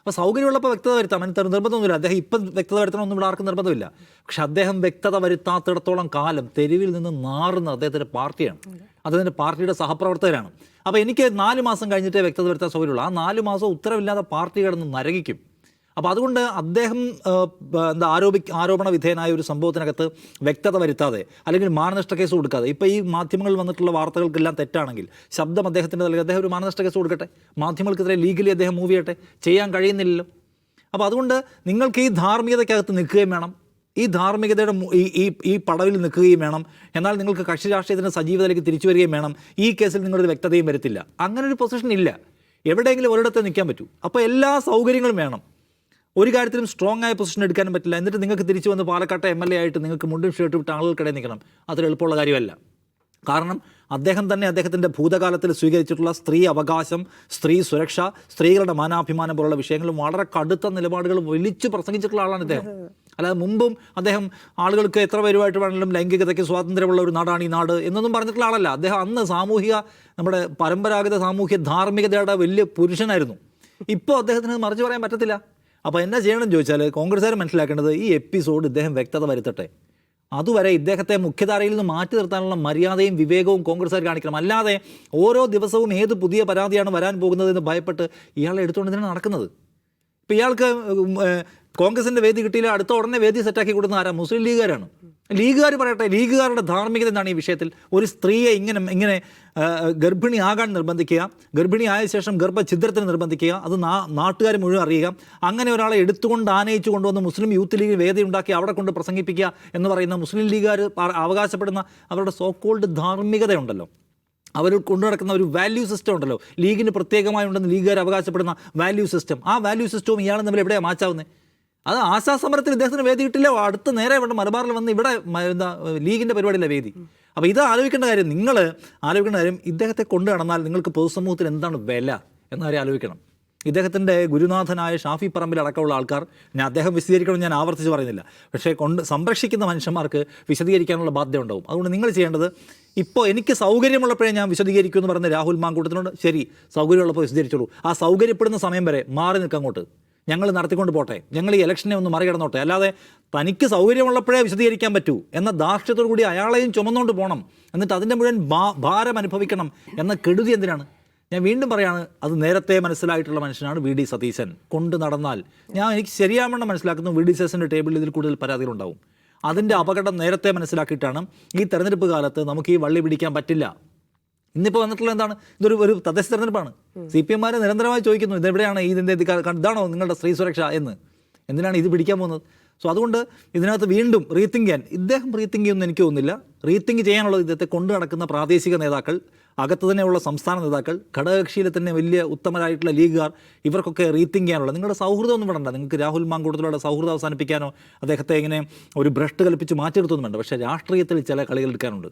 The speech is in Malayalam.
അപ്പോൾ സൗകര്യമുള്ളപ്പോൾ വ്യക്തത വരുത്താം, അതിന് നിർബന്ധമൊന്നുമില്ല. അദ്ദേഹം ഇപ്പം വ്യക്തത വരുത്തണമെന്നും ഇവിടെ ആർക്കും നിർബന്ധമില്ല. പക്ഷെ അദ്ദേഹം വ്യക്തത വരുത്താത്തിടത്തോളം കാലം തെരുവിൽ നിന്ന് നാറുന്ന അദ്ദേഹത്തിൻ്റെ പാർട്ടിയാണ്, അദ്ദേഹത്തിൻ്റെ പാർട്ടിയുടെ സഹപ്രവർത്തകരാണ്. അപ്പോൾ എനിക്ക് 4 മാസം കഴിഞ്ഞിട്ടേ വ്യക്തത വരുത്താൻ സൗകര്യമുള്ളൂ. ആ 4 മാസം ഉത്തരവില്ലാതെ പാർട്ടി കിടന്ന് നരകിക്കും. അപ്പോൾ അതുകൊണ്ട് അദ്ദേഹം ആരോപണ വിധേയനായ ഒരു സംഭവത്തിനകത്ത് വ്യക്തത വരുത്താതെ അല്ലെങ്കിൽ മാനനഷ്ട കേസ് കൊടുക്കാതെ, ഇപ്പോൾ ഈ മാധ്യമങ്ങളിൽ വന്നിട്ടുള്ള വാർത്തകൾക്കെല്ലാം തെറ്റാണെങ്കിൽ ശബ്ദം അദ്ദേഹത്തിൻ്റെ നൽകി അദ്ദേഹം ഒരു മാനനഷ്ട കേസ് കൊടുക്കട്ടെ, മാധ്യമങ്ങൾക്കെതിരെ ലീഗലി അദ്ദേഹം മൂവ് ചെയ്യട്ടെ. ചെയ്യാൻ കഴിയുന്നില്ലല്ലോ. അപ്പോൾ അതുകൊണ്ട് നിങ്ങൾക്ക് ഈ ധാർമ്മികതയ്ക്കകത്ത് നിൽക്കുകയും വേണം, ഈ ധാർമ്മികതയുടെ ഈ പടവിൽ നിൽക്കുകയും വേണം. എന്നാൽ നിങ്ങൾക്ക് കക്ഷി രാഷ്ട്രീയത്തിൻ്റെ സജീവതയിലേക്ക് തിരിച്ചു വരികയും വേണം. ഈ കേസിൽ നിങ്ങളൊരു വ്യക്തതയും വരുത്തില്ല. അങ്ങനെ ഒരു പൊസിഷൻ ഇല്ല. എവിടെയെങ്കിലും ഒരിടത്ത് നിൽക്കാൻ പറ്റൂ. അപ്പോൾ എല്ലാ സൗകര്യങ്ങളും വേണം. ഒരു കാര്യത്തിലും സ്ട്രോങ് ആയ പൊസിഷൻ എടുക്കാനും പറ്റില്ല. എന്നിട്ട് നിങ്ങൾക്ക് തിരിച്ചു വന്ന് പാലക്കാട്ടെ MLA ആയിട്ട് നിങ്ങൾക്ക് മുണ്ടും ഷർട്ട് വിട്ട് ആളുകൾക്കിടയിൽ നിൽക്കണം. അത്ര എളുപ്പമുള്ള കാര്യമല്ല. കാരണം അദ്ദേഹം തന്നെ അദ്ദേഹത്തിൻ്റെ ഭൂതകാലത്തിൽ സ്വീകരിച്ചിട്ടുള്ള സ്ത്രീ അവകാശം, സ്ത്രീ സുരക്ഷ, സ്ത്രീകളുടെ മാനാഭിമാനം പോലുള്ള വിഷയങ്ങളും വളരെ കടുത്ത നിലപാടുകൾ വലിച്ചു പ്രസംഗിച്ചിട്ടുള്ള ആളാണ് ഇദ്ദേഹം. അല്ലാതെ മുമ്പും അദ്ദേഹം ആളുകൾക്ക് എത്ര പേരുമായിട്ട് വേണമെങ്കിലും ലൈംഗികതയ്ക്ക് സ്വാതന്ത്ര്യമുള്ള ഒരു നാടാണ് ഈ നാട് എന്നൊന്നും പറഞ്ഞിട്ടുള്ള ആളല്ല. അദ്ദേഹം അന്ന് നമ്മുടെ പരമ്പരാഗത സാമൂഹ്യ ധാർമ്മികതയുടെ വലിയ പുരുഷനായിരുന്നു. ഇപ്പോൾ അദ്ദേഹത്തിന് മറിച്ച് പറയാൻ പറ്റത്തില്ല. അപ്പോൾ എന്നാ ചെയ്യണമെന്ന് ചോദിച്ചാൽ കോൺഗ്രസ്സുകാർ മനസ്സിലാക്കേണ്ടത് ഈ എപ്പിസോഡ് ഇദ്ദേഹം വ്യക്തത വരുത്തട്ടെ. അതുവരെ ഇദ്ദേഹത്തെ മുഖ്യധാരയിൽ നിന്ന് മാറ്റി നിർത്താനുള്ള മര്യാദയും വിവേകവും കോൺഗ്രസ്സുകാർ കാണിക്കണം. അല്ലാതെ ഓരോ ദിവസവും ഏത് പുതിയ പരാതിയാണ് വരാൻ പോകുന്നതെന്ന് ഭയപ്പെട്ട് ഇയാളെ എടുത്തുകൊണ്ട് ഇതിനാണ് നടക്കുന്നത്. ഇപ്പോൾ ഇയാൾക്ക് കോൺഗ്രസിൻ്റെ വേദി കിട്ടിയില്ല, അടുത്ത ഉടനെ വേദി സെറ്റാക്കി കൊടുക്കുന്ന ആരാ? മുസ്ലിം ലീഗുകാരാണ്. ലീഗുകാർ പറയട്ടെ, ലീഗുകാരുടെ ധാർമ്മികത എന്താണ് ഈ വിഷയത്തിൽ? ഒരു സ്ത്രീയെ ഇങ്ങനെ ഗർഭിണിയാകാൻ നിർബന്ധിക്കുക, ഗർഭിണിയായ ശേഷം ഗർഭഛിദ്രത്തിന് നിർബന്ധിക്കുക, അത് നാട്ടുകാർ മുഴുവൻ അറിയുക, അങ്ങനെ ഒരാളെ എടുത്തുകൊണ്ട് ആനയിച്ചു കൊണ്ടുവന്ന് മുസ്ലിം യൂത്ത് ലീഗ് വേദി ഉണ്ടാക്കി അവിടെ കൊണ്ട് പ്രസംഗിപ്പിക്കുക എന്ന് പറയുന്ന മുസ്ലിം ലീഗുകാർ അവകാശപ്പെടുന്ന അവരുടെ സോക്കോൾഡ് ധാർമ്മികതയുണ്ടല്ലോ, അവർ കൊണ്ടു നടക്കുന്ന ഒരു വാല്യൂ സിസ്റ്റം ഉണ്ടല്ലോ, ലീഗിന് പ്രത്യേകമായി ഉണ്ടെന്ന് ലീഗുകാർ അവകാശപ്പെടുന്ന വാല്യൂ സിസ്റ്റം, ആ വാല്യൂ സിസ്റ്റവും ഇയാളും തമ്മിൽ എവിടെയാണ് മാച്ചാവുന്നത്? അത് ആശാസമരത്തിൽ ഇദ്ദേഹത്തിന് വേദി കിട്ടില്ല, അടുത്ത് നേരെ ഇവിടെ മലബാറിൽ വന്ന് ഇവിടെ ലീഗിൻ്റെ പരിപാടിയില്ല വേദി. അപ്പോൾ ഇത് ആലോചിക്കേണ്ട കാര്യം, നിങ്ങൾ ആലോചിക്കേണ്ട കാര്യം, ഇദ്ദേഹത്തെ കൊണ്ടു നടന്നാൽ നിങ്ങൾക്ക് പൊതുസമൂഹത്തിൽ എന്താണ് വില എന്ന കാര്യം ആലോചിക്കണം. ഇദ്ദേഹത്തിൻ്റെ ഗുരുനാഥനായ ഷാഫി പറമ്പിൽ അടക്കമുള്ള ആൾക്കാർ, അദ്ദേഹം വിശദീകരിക്കണം ഞാൻ ആവർത്തിച്ച് പറയുന്നില്ല, പക്ഷേ സംരക്ഷിക്കുന്ന മനുഷ്യന്മാർക്ക് വിശദീകരിക്കാനുള്ള ബാധ്യത ഉണ്ടാവും. അതുകൊണ്ട് നിങ്ങൾ ചെയ്യേണ്ടത്, ഇപ്പോൾ എനിക്ക് സൗകര്യമുള്ളപ്പോഴേ ഞാൻ വിശദീകരിക്കൂ എന്ന് പറഞ്ഞ് രാഹുൽ മാങ്കൂട്ടത്തിനോട് ശരി സൗകര്യമുള്ളപ്പോൾ വിശദീകരിച്ചോളൂ, ആ സൗകര്യപ്പെടുന്ന സമയം വരെ മാറി നിൽക്കങ്ങോട്ട്, ഞങ്ങൾ നടത്തിക്കൊണ്ട് പോട്ടെ, ഞങ്ങൾ ഈ ഇലക്ഷനെ ഒന്ന് മറികടന്നോട്ടെ. അല്ലാതെ തനിക്ക് സൗകര്യമുള്ളപ്പോഴേ വിശദീകരിക്കാൻ പറ്റൂ എന്ന ധാർഷ്ട്യത്തോടു കൂടി അയാളെയും ചുമന്നുകൊണ്ട് പോകണം, എന്നിട്ട് അതിൻ്റെ മുഴുവൻ ഭാരം അനുഭവിക്കണം എന്ന കെടുതി എന്തിനാണ്? ഞാൻ വീണ്ടും പറയാണ്, അത് നേരത്തെ മനസ്സിലായിട്ടുള്ള മനുഷ്യനാണ് VD സതീശൻ. കൊണ്ട് നടന്നാൽ എനിക്ക് ശരിയാവണ്ണം മനസ്സിലാക്കുന്നു VD സതീശൻ്റെ ടേബിളിൽ ഇതിൽ കൂടുതൽ പരാതികളുണ്ടാവും. അതിൻ്റെ അപകടം നേരത്തെ മനസ്സിലാക്കിയിട്ടാണ് ഈ തെരഞ്ഞെടുപ്പ് കാലത്ത് നമുക്ക് ഈ വള്ളി പിടിക്കാൻ പറ്റില്ല. ഇന്നിപ്പോൾ വന്നിട്ടുള്ള എന്താണ്? ഒരു തദ്ദേശ തെരഞ്ഞെടുപ്പാണ്. CPM നിരന്തരമായി ചോദിക്കുന്നു, ഇതെവിടെയാണ് ഇതാണോ നിങ്ങളുടെ സ്ത്രീ സുരക്ഷ എന്ന്? എന്തിനാണ് ഇത് പിടിക്കാൻ പോകുന്നത്? സോ അതുകൊണ്ട് ഇതിനകത്ത് വീണ്ടും റീതിങ്ക് ചെയ്യാൻ, ഇദ്ദേഹം റീതിങ്ക് ചെയ്യുമെന്ന് എനിക്ക് തോന്നുന്നില്ല. റീതിങ്ക് ചെയ്യാനുള്ളത് ഇദ്ദേഹത്തെ കൊണ്ടു നടക്കുന്ന പ്രാദേശിക നേതാക്കൾ, അകത്ത് തന്നെയുള്ള സംസ്ഥാന നേതാക്കൾ, ഘടകകക്ഷിയിലെ തന്നെ വലിയ ഉത്തമരായിട്ടുള്ള ലീഗുകാർ, ഇവർക്കൊക്കെ റീതിങ്ക് ചെയ്യാനുള്ള, നിങ്ങളുടെ സൗഹൃദം ഒന്നും വേണ്ട. നിങ്ങൾക്ക് രാഹുൽ മാങ്കൂട്ടത്തിലുള്ള സൗഹൃദം അവസാനിപ്പിക്കാനോ അദ്ദേഹത്തെ ഇങ്ങനെ ഒരു ഭ്രഷ്ട് കൽപ്പിച്ച് മാറ്റിയെടുത്തൊന്നും വേണ്ട. പക്ഷേ രാഷ്ട്രീയത്തിൽ ചില കളികൾ എടുക്കാനുണ്ട്.